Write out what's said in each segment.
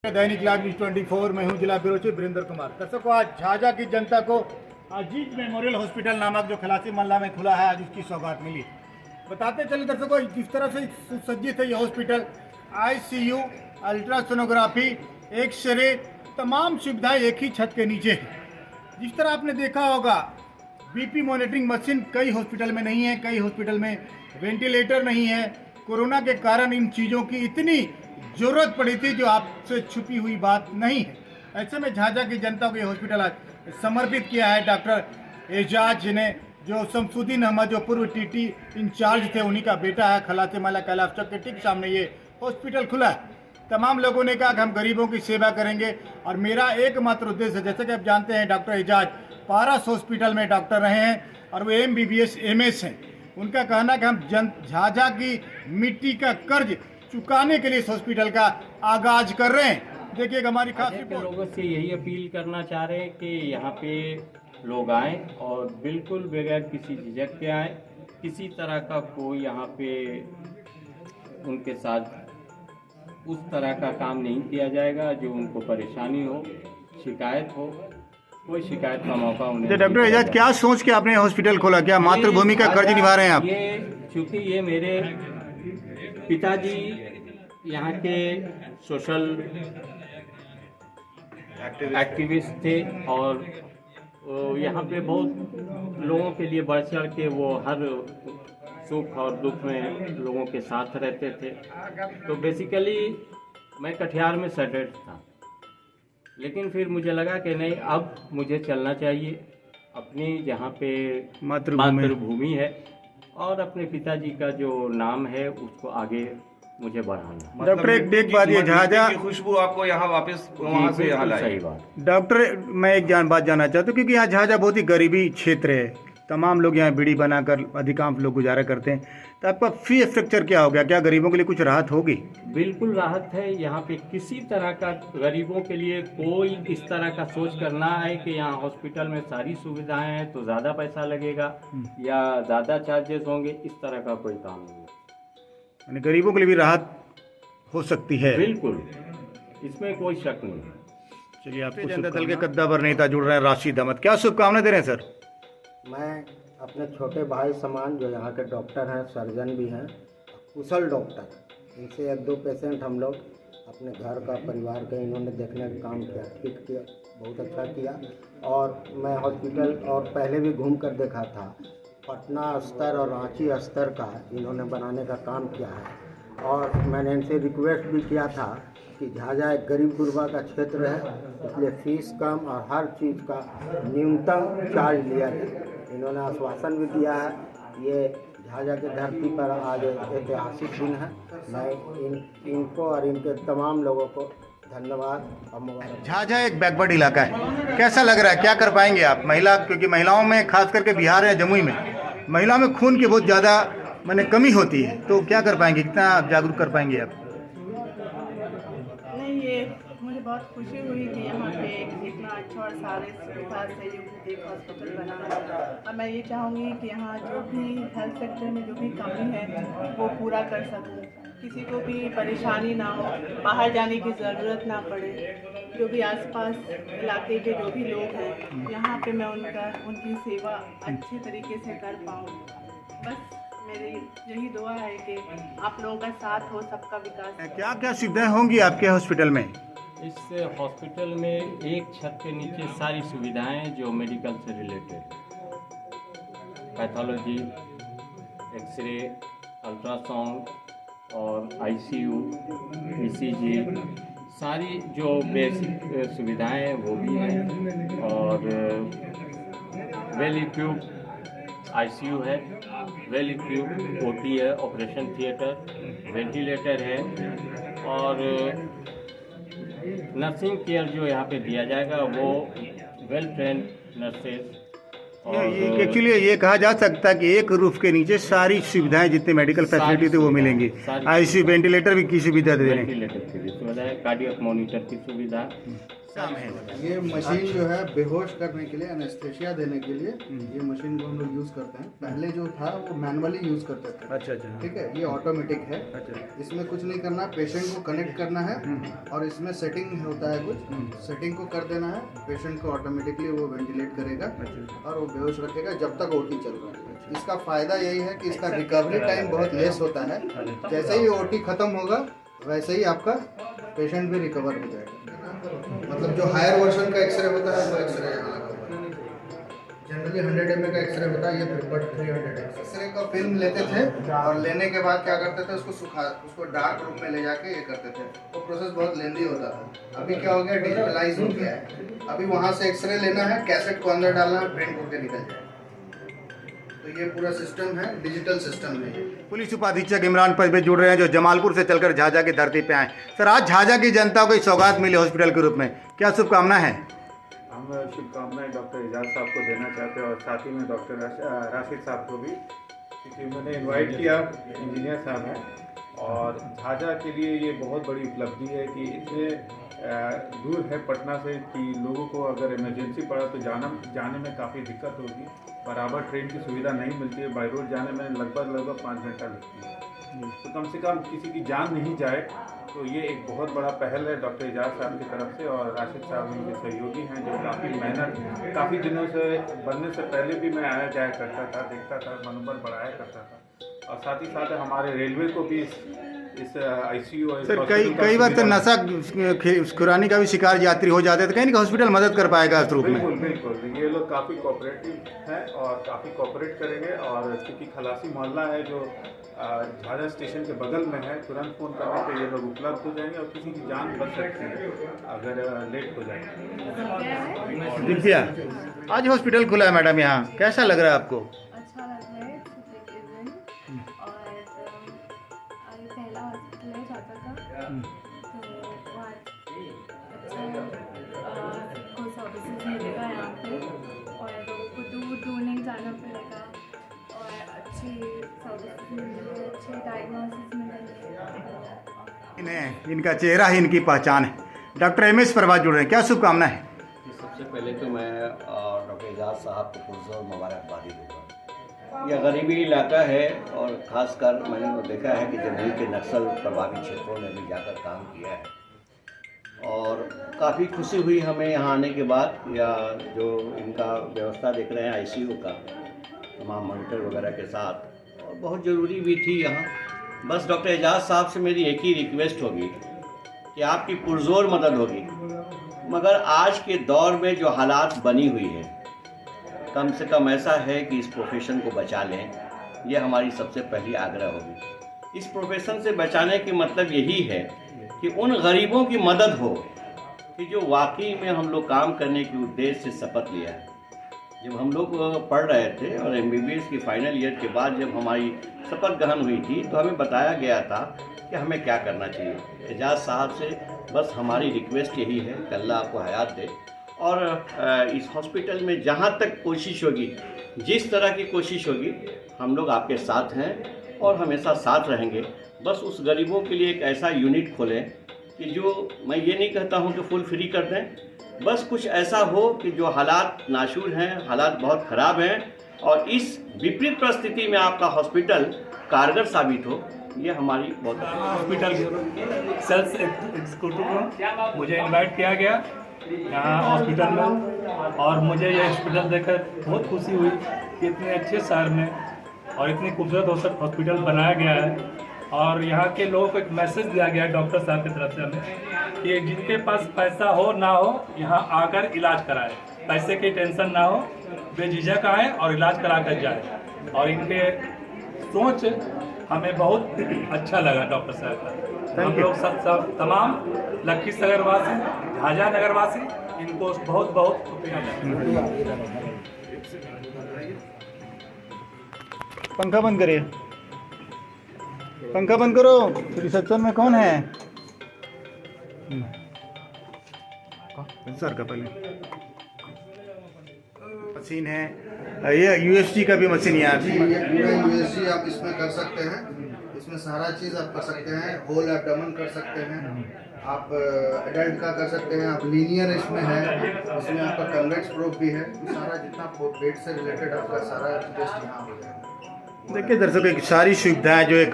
दैनिक live news 24 में हूं जिला ब्यूरो चीफ वीरेंद्र कुमार। दर्शकों, आज झाझा की जनता को अजीत मेमोरियल हॉस्पिटल नामक जो खलासी मोहल्ला में खुला है, आज उसकी सौगात मिली। बताते चले दर्शकों, जिस तरह से सुसज्जित है ये हॉस्पिटल, आईसीयू, अल्ट्रासोनोग्राफी, एक्सरे, तमाम सुविधाएं एक ही छत के नीचे है। जिस तरह आपने देखा होगा, बीपी मॉनिटरिंग मशीन कई हॉस्पिटल में नहीं है, कई हॉस्पिटल में वेंटिलेटर नहीं है। कोरोना के कारण इन चीज़ों की इतनी जरूरत पड़ी थी जो आपसे छुपी हुई बात नहीं है। ऐसे में झाझा की जनता को ये हॉस्पिटल आज समर्पित किया है डॉक्टर एजाज ने, जो शमसुद्दीन अहमद जो पूर्व टीटी इंचार्ज थे, उन्हीं का बेटा है। खलासी मोहल्ला कैलाश चौक के ठीक सामने ये हॉस्पिटल खुला है। तमाम लोगों ने कहा कि हम गरीबों की सेवा करेंगे और मेरा एकमात्र उद्देश्य है, जैसे कि आप जानते हैं डॉक्टर एजाज पारस हॉस्पिटल में डॉक्टर रहे हैं और वो MBBS MS हैं। उनका कहना कि हम झाझा की रिट्टी का कर्ज चुकाने के लिए इस हॉस्पिटल का आगाज कर रहे हैं। देखिए हमारी खास रिपोर्ट। लोगों से यही अपील करना चाह रहे हैं कि यहाँ पे लोग आएं और बिल्कुल बगैर किसी झिझक के आएं। किसी तरह का कोई यहाँ पे उनके साथ उस तरह का काम नहीं किया जाएगा जो उनको परेशानी हो, शिकायत हो। कोई शिकायत का मौका उन्हें। डॉक्टर एजाज, क्या सोच के आपने हॉस्पिटल खोला? क्या मातृभूमि का कर्ज निभा रहे हैं आप? चूँकि ये मेरे पिताजी यहाँ के सोशल एक्टिविस्ट थे और यहाँ पे बहुत लोगों के लिए बढ़ चढ़ के वो हर सुख और दुख में लोगों के साथ रहते थे। तो बेसिकली मैं कटिहार में सेटल्ड था, लेकिन फिर मुझे लगा कि नहीं, अब मुझे चलना चाहिए अपनी जहाँ पे मातृभूमि है और अपने पिताजी का जो नाम है उसको आगे मुझे बढ़ाना। डॉक्टर एक बात, ये झाझा की खुशबू आपको यहाँ वापस वहाँ से यहाँ लाई। सही बात। डॉक्टर, मैं एक बात जानना चाहता हूँ, क्योंकि यहाँ झाझा बहुत ही गरीबी क्षेत्र है, तमाम लोग यहाँ बीड़ी बनाकर अधिकांश लोग गुजारा करते हैं। तो आपका फी स्ट्रक्चर क्या हो गया? क्या गरीबों के लिए कुछ राहत होगी? बिल्कुल राहत है। यहाँ पे किसी तरह का गरीबों के लिए कोई इस तरह का सोच करना है कि यहाँ हॉस्पिटल में सारी सुविधाएं हैं तो ज़्यादा पैसा लगेगा या ज़्यादा चार्जेस होंगे, इस तरह का कोई काम नहीं है। यानी गरीबों के लिए भी राहत हो सकती है। बिल्कुल, इसमें कोई शक नहीं है। चलिए, आपको जनता दल के कद्दावर नेता जुड़ रहे हैं राशिद अहमद, क्या शुभकामनाएं दे रहे हैं सर? मैं अपने छोटे भाई समान, जो यहाँ के डॉक्टर हैं, सर्जन भी हैं, कुशल डॉक्टर, इनसे 1-2 पेशेंट हम लोग अपने घर का, परिवार का इन्होंने देखने का काम किया, ठीक किया, बहुत अच्छा किया। और मैं हॉस्पिटल और पहले भी घूम कर देखा था, पटना स्तर और रांची स्तर का इन्होंने बनाने का काम किया है। और मैंने इनसे रिक्वेस्ट भी किया था कि झाझा एक गरीब गुरबा का क्षेत्र है, इसलिए फीस कम और हर चीज़ का न्यूनतम चार्ज लिया जाए। इन्होंने आश्वासन भी दिया है। ये झाझा के धरती पर आज ऐतिहासिक दिन है। मैं इनको और इनके तमाम लोगों को धन्यवाद और मुबारक। झाझा एक बैकवर्ड इलाका है, कैसा लग रहा है? क्या कर पाएंगे आप महिला, क्योंकि महिलाओं में खास करके बिहार या जमुई में महिलाओं में खून की बहुत ज़्यादा कमी होती है, तो क्या कर पाएंगे? कितना जागरूक कर पाएंगे आप? नहीं, ये मुझे बहुत खुशी हुई कि यहाँ पे इतना अच्छा और सारे सुविधा से युक्त एक हॉस्पिटल बना है। और मैं ये चाहूँगी कि यहाँ जो भी हेल्थ सेक्टर में जो भी कमी है वो पूरा कर सकूँ, किसी को भी परेशानी ना हो, बाहर जाने की ज़रूरत ना पड़े। जो भी आसपास इलाके के जो भी लोग हैं, यहाँ पे मैं उनकी सेवा अच्छे तरीके से कर पाऊँ। बस मेरी यही दुआ है कि आप लोगों का साथ हो, सबका विकास। क्या क्या सुविधाएं होंगी आपके हॉस्पिटल में? इस हॉस्पिटल में एक छत के नीचे सारी सुविधाएं जो मेडिकल से रिलेटेड, पैथोलॉजी, एक्सरे, अल्ट्रासाउंड और ICU, ECG, सारी जो बेसिक सुविधाएं हैं वो भी हैं। और वेल इक्विप्ड ICU है, वेल इक्विप्ड OT है, ऑपरेशन थिएटर, वेंटिलेटर है और नर्सिंग केयर जो यहाँ पे दिया जाएगा वो वेल ट्रेंड नर्सेज। एक्चुअली ये कहा जा सकता है कि एक रूफ के नीचे सारी सुविधाएं, जितने मेडिकल फैसिलिटी थे वो मिलेंगी। ICU, वेंटिलेटर भी की सुविधा दे रहे हैं। वेंटिलेटर की भी सुविधा है, कार्डियक मॉनिटर की सुविधा, काम है? ये मशीन जो है बेहोश करने के लिए, एनेस्थेशिया देने के लिए ये मशीन को हम लोग यूज़ करते हैं। पहले जो था वो मैनुअली यूज़ करते थे। अच्छा अच्छा। ठीक है, ये ऑटोमेटिक है। अच्छा। इसमें कुछ नहीं करना, पेशेंट को कनेक्ट करना है और इसमें सेटिंग होता है कुछ, सेटिंग को कर देना है, पेशेंट को ऑटोमेटिकली वो वेंटिलेट करेगा और वो बेहोश रखेगा जब तक ओटी चल रहा है। इसका फ़ायदा यही है कि इसका रिकवरी टाइम बहुत लेस होता है। जैसे ही ओटी ख़त्म होगा वैसे ही आपका पेशेंट भी रिकवर हो जाएगा। मतलब जो हायर वर्जन का एक्सरे होता है वो एक्सरे यहाँ लगा हुआ है। जनरली 100 ml का एक्सरे होता है, ये 300 एक्सरे का फिल्म लेते थे और लेने के बाद क्या करते थे, उसको डार्क रूम में ले जाके ये करते थे। वो प्रोसेस बहुत लेंदी होता था। अभी क्या हो गया, डिजिटलाइज हो गया है। अभी वहाँ से एक्सरे लेना है, कैसेट को अंदर डालना है, प्रिंट होकर निकल जाए। तो ये पूरा सिस्टम है, डिजिटल सिस्टम है। पुलिस उपाधीक्षक इमरान परवेज जुड़ रहे हैं जो जमालपुर से चलकर झाझा की धरती पे आए। सर, आज झाझा की जनता को एक सौगात मिली हॉस्पिटल के रूप में, क्या शुभकामना है? हम शुभकामनाएं डॉक्टर एजाज साहब को देना चाहते हैं और साथ ही में डॉक्टर राशिद साहब को भी, क्योंकि उन्होंने इनवाइट किया। इंजीनियर साहब हैं और झाझा के लिए ये बहुत बड़ी उपलब्धि है कि इतने दूर है पटना से कि लोगों को अगर इमरजेंसी पड़ा तो जाने में काफ़ी दिक्कत होगी। बराबर ट्रेन की सुविधा नहीं मिलती है, बाई रोड जाने में लगभग 5 घंटा लगती है। तो कम से कम किसी की जान नहीं जाए, तो ये एक बहुत बड़ा पहल है डॉक्टर एजाज साहब की तरफ से। और राशिद साहब उनके सहयोगी हैं जो काफ़ी मेहनत, काफ़ी दिनों से बनने से पहले भी मैं आया जाया करता था, देखता था, मनोबल बढ़ाया करता था। और साथ ही साथ हमारे रेलवे को भी इस ICU और सर, कई बार तो नशा खुरानी का भी शिकार यात्री हो जाते हैं, तो कहीं ना हॉस्पिटल मदद कर पाएगा इस रूप में? बिल्कुल बिल्कुल, ये लोग काफ़ी कोऑपरेटिव हैं और काफ़ी कोऑपरेट करेंगे। और क्योंकि खलासी मोहल्ला है जो झाझा स्टेशन के बगल में है, तुरंत फ़ोन करने पे ये लोग उपलब्ध हो जाएंगे और किसी की जान बच सकती है अगर लेट हो जाए। दिव्या, आज हॉस्पिटल खुला है मैडम, यहाँ कैसा लग रहा है आपको? अच्छा लग रहा है। और ये पहला हॉस्पिटल है झाझा का, तो वहाँ अच्छा सर्विसेज मिलेगा यहाँ पे और लोगों को दूर दूर नहीं जाना पड़ेगा और अच्छी सर्विसेज मिलेंगे, अच्छे डायग्नोसिस मिलेंगे। इनका चेहरा ही इनकी पहचान है। डॉक्टर MS परवेज जुड़ रहे हैं, क्या शुभकामना है? सबसे पहले तो मैं डॉक्टर एजाज साहब को पुरजोर मुबारकबादी दूँगा। यह गरीबी इलाका है और ख़ासकर मैंने तो देखा है कि जमुई के नक्सल प्रभावित क्षेत्रों में भी जाकर काम किया है और काफ़ी खुशी हुई हमें यहाँ आने के बाद। या जो इनका व्यवस्था देख रहे हैं ICU का, तमाम मॉनिटर वगैरह के साथ, और बहुत ज़रूरी भी थी यहाँ। बस डॉक्टर एजाज साहब से मेरी एक ही रिक्वेस्ट होगी कि आपकी पुरजोर मदद होगी, मगर आज के दौर में जो हालात बनी हुई है, कम से कम ऐसा है कि इस प्रोफेशन को बचा लें, ये हमारी सबसे पहली आग्रह होगी। इस प्रोफेशन से बचाने की मतलब यही है कि उन गरीबों की मदद हो कि जो वाकई में हम लोग काम करने के उद्देश्य से शपथ लिया है। जब हम लोग पढ़ रहे थे और MBBS की फाइनल ईयर के बाद जब हमारी शपथ ग्रहण हुई थी तो हमें बताया गया था कि हमें क्या करना चाहिए। एजाज साहब से बस हमारी रिक्वेस्ट यही है कि अल्लाह आपको हयात दे और इस हॉस्पिटल में जहाँ तक कोशिश होगी, जिस तरह की कोशिश होगी, हम लोग आपके साथ हैं और हमेशा साथ रहेंगे। बस उस गरीबों के लिए एक ऐसा यूनिट खोलें कि जो, मैं ये नहीं कहता हूँ कि फुल फ्री कर दें, बस कुछ ऐसा हो कि जो हालात नाशूर हैं, हालात बहुत ख़राब हैं और इस विपरीत परिस्थिति में आपका हॉस्पिटल कारगर साबित हो, ये हमारी बहुत हॉस्पिटल सेल्स एग्जीक्यूटिव को मुझे इनवाइट किया गया यहाँ हॉस्पिटल में और मुझे ये हॉस्पिटल देखकर बहुत खुशी हुई कि इतने अच्छे शहर में और इतनी खूबसूरत हॉस्पिटल बनाया गया है। और यहाँ के लोगों को एक मैसेज दिया गया है डॉक्टर साहब की तरफ से हमें कि जिनके पास पैसा हो ना हो, यहाँ आकर इलाज कराएं, पैसे की टेंशन ना हो, बेझिझक आए और इलाज करा कर जाए। और इनके सोच हमें बहुत अच्छा लगा डॉक्टर साहब का। हम लोग सब तमाम लखीसराय वासी, झाझा नगर वासी, इनको बहुत बहुत शुक्रिया। पंखा बंद करिए, पंखा बंद करो। रिसेप्शन में कौन है? सर का पहले मशीन है, ये USG का भी मशीन है। जी, ये पूरा USG आप इसमें कर सकते हैं। इसमें सारा चीज़ आप कर सकते हैं, होल एब्डोमेन कर सकते हैं, आप एडल्ट का कर सकते हैं, आप लीनियर इसमें है, इसमें आपका कन्वेक्स प्रोब भी है, सारा जितना पेट से रिलेटेड आपका सारा टेस्ट यहाँ हो जाएगा। देखिए दर्शकों, एक सारी सुविधाएं जो एक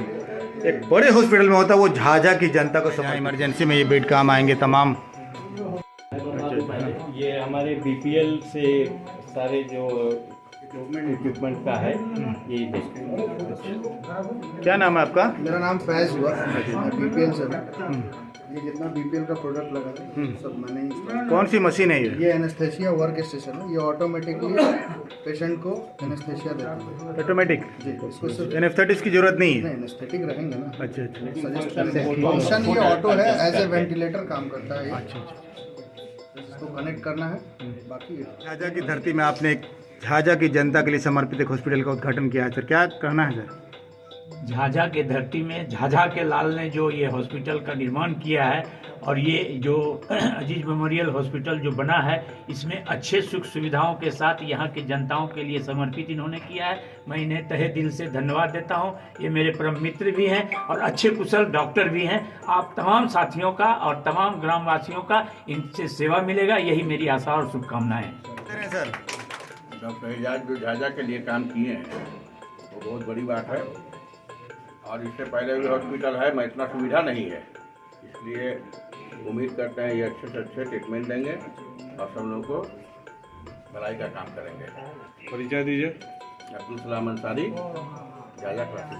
बड़े हॉस्पिटल में होता है वो झाझा की जनता को समझ इमरजेंसी में ये बेड काम आएंगे तमाम। ये हमारे बीपीएल से सारे जो इक्विपमेंट का है, ये देखिए। क्या नाम है आपका? मेरा नाम फैज हुआ, बीपीएल से हूँ। ये जितना बीपीएल का प्रोडक्ट लगा है सब मैंने ही install कौन सी मशीन है किया। ये एनेस्थेसिया वर्क स्टेशन है, ये ऑटोमेटिकली पेशेंट को एनेस्थेसिया देता है। ऑटोमेटिक? जी, इसको सिर्फ एनेस्थेटिक्स की जरूरत नहीं है? नहीं, एनेस्थेटिक रहेंगे ना। अच्छा अच्छा। फंक्शन ये ऑटो है, एज ए वेंटिलेटर काम करता है। अच्छा अच्छा। इसको कनेक्ट करना है, बाकी झाझा की धरती में आपने एक झाझा की जनता के लिए समर्पित एक हॉस्पिटल का उद्घाटन किया है सर, क्या कहना है सर? झाझा के धरती में झाझा के लाल ने जो ये हॉस्पिटल का निर्माण किया है और ये जो अजीज मेमोरियल हॉस्पिटल जो बना है, इसमें अच्छे सुख सुविधाओं के साथ यहाँ के जनताओं के लिए समर्पित इन्होंने किया है। मैं इन्हें तहे दिल से धन्यवाद देता हूँ। ये मेरे परम मित्र भी हैं और अच्छे कुशल डॉक्टर भी हैं। आप तमाम साथियों का और तमाम ग्रामवासियों का इनसे सेवा मिलेगा, यही मेरी आशा और शुभकामनाएं हैं। सर, डॉक्टर एजाज जो झाझा के लिए काम किए हैं वो बहुत बड़ी बात है, और इससे पहले भी हॉस्पिटल है, मैं इतना सुविधा नहीं है, इसलिए उम्मीद करते हैं ये अच्छे से अच्छे ट्रीटमेंट देंगे और सब लोगों को भलाई का काम करेंगे। परिचय दीजिए। अब्दुल सलाम अंसारी, झाझा क्लासी।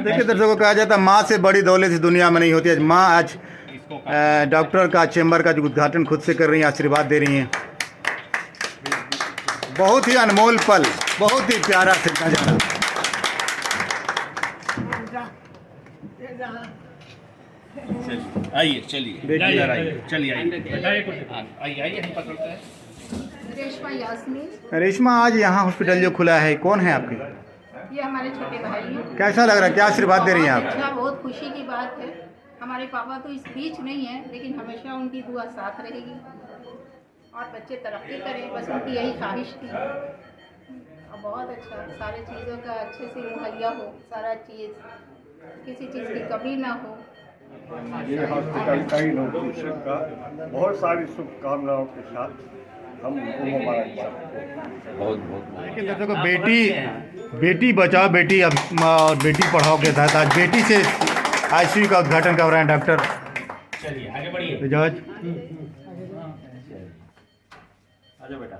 देखिए दर्शकों, कहा जाता है माँ से बड़ी दौलत इस दुनिया में नहीं होती है। माँ आज डॉक्टर का चेंबर का जो उद्घाटन खुद से कर रही हैं, आशीर्वाद दे रही हैं। बहुत ही अनमोल पल, बहुत ही प्यारा से नजारा। आइए, चलिए चलिए आइए, हम पकड़ते हैं। रेशमा यास्मीन। रेशमा, आज यहाँ हॉस्पिटल जो खुला है, कौन है आपके? ये हमारे छोटे भाई हैं। कैसा लग रहा है, क्या आशीर्वाद दे रही हैं आप? अच्छा, बहुत खुशी की बात है। हमारे पापा तो इस बीच नहीं है, लेकिन हमेशा उनकी दुआ साथ रहेगी और बच्चे तरक्की करें, बस उनकी यही ख्वाहिश थी। और बहुत अच्छा, सारी चीज़ों का अच्छे से मुहैया हो, सारा चीज़, किसी चीज़ की कमी ना हो। ये हॉस्पिटल का इनॉग्रेशन का बहुत सारी शुभकामनाओं के साथ हम उनको मुबारकबाद। बहुत बहुत। लेकिन देखो, बेटी बचाओ बेटी और बेटी पढ़ाओ के तहत आज बेटी से आईसीयू का उद्घाटन कर रहे हैं डॉक्टर। चलिए आगे बढ़िए। एजाज, आजा बेटा।